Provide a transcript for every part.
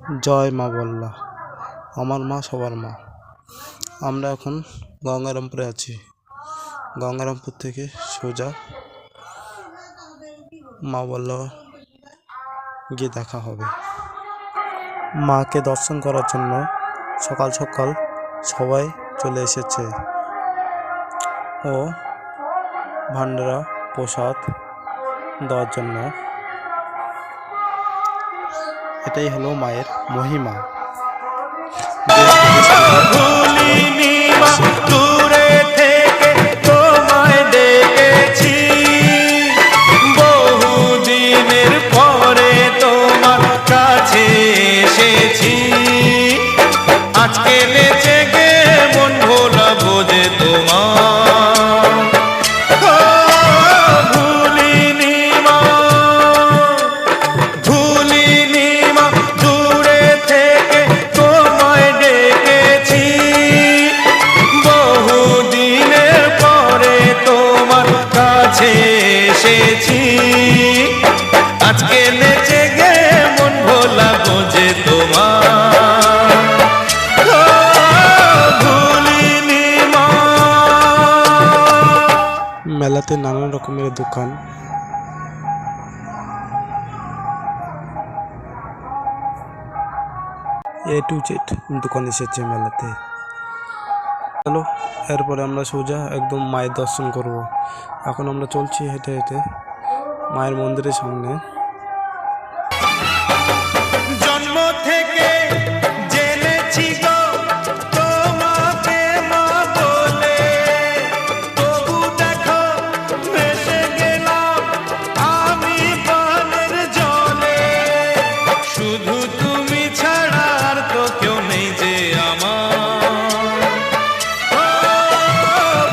জয় মা বল্লা, আমার মা সবার মা। আমরা এখন গঙ্গারামপুরে আছি। গঙ্গারামপুর থেকে সোজা মা বল্লা গিয়ে দেখা হবে। মাকে দর্শন করার জন্য সকাল সকাল সবাই চলে এসেছে ও ভান্ডারা প্রসাদ দেওয়ার জন্য। এটাই হলো মায়ের মহিমা। দূরে থেকে তোমায় ডেকেছি, বহুদিনের পরে তোমার কাছে এসেছি। আজকে নেচে গে মন ভোলাবো যে তোমার, ভুলিনি মা, ভুলিনি মা। দূরে থেকে তোমায় ডেকেছি, বহুদিনের পরে তোমার কাছে এসেছি। আজকে নেচে গে মন ভোলাবো যে তোমার, ভুলিনি মা। মেলাতে নানান রকমের দোকান। A to Z দোকান এসেছে মেলাতে। চলো এরপরে আমরা সোজা একদম মায়ের দর্শন করব। এখন আমরা চলছি হেঁটে হেঁটে মায়ের মন্দিরের সামনে। জন্ম থেকে জেনেছি গো তোমাকে মা বলে, তবু দেখো ভেসে গেলাম আমি প্রাণের জলে। শুধু তুমি ছাড়া আর তো কেউ নেই যে আমার,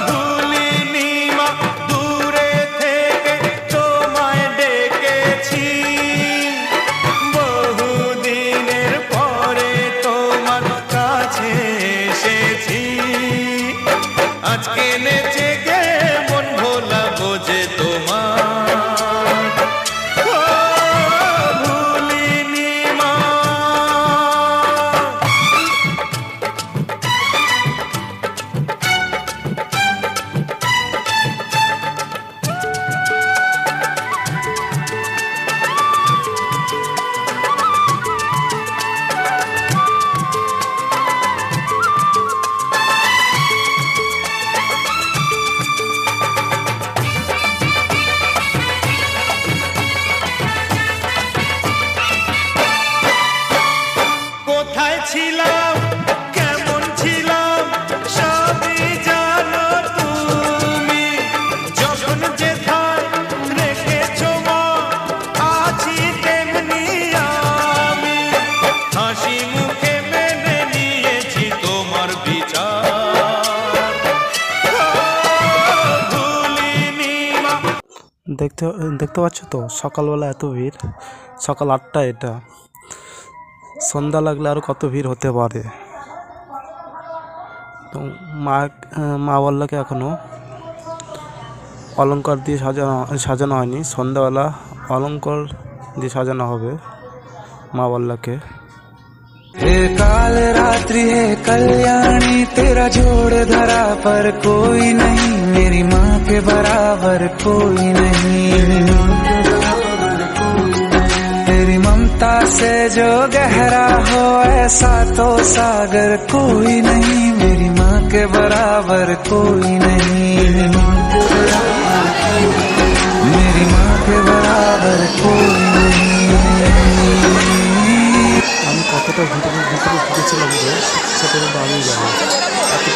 ভুলিনি মা। দূরে থেকে তোমায় ডেকেছি, বহুদিনের পরে তোমার কাছে এসেছি। আজকে নেচে গে মন ভোলাবো যে তোমার, ভুলিনি মা। কোথায় ছিলাম, কেমন ছিলাম, সবই জানো তুমি। যখন যেথায় রেখেছো মা, আছি তেমনি আমি। হাসি মুখে মেনে নিয়েছি তোমার বিচার, ভুলিনি মা। দেখতে পাচ্ছ তো সকালবেলা এত ভিড়। সকাল 8টা, এটা সন্ধ্যা লাগলে আরও কত ভিড় হতে পারে। তো মা বল্লাকে এখনও অলংকার দিয়ে সাজানো হয়নি। সন্ধ্যাবেলা অলংকার দিয়ে সাজানো হবে মা বল্লাকে। हे काल रात्रि है कल्याणी, तेरा जोड़ धरा पर कोई नहीं, मेरी माँ के बराबर कोई नहीं। तेरी ममता से जो गहरा हो ऐसा तो सागर कोई नहीं, मेरी माँ के बराबर कोई नहीं, मेरी माँ के बराबर कोई नहीं। আমি কতটা ভিতরে ঢুকেছিলাম সেটা কিন্তু আমি জানি। এতটা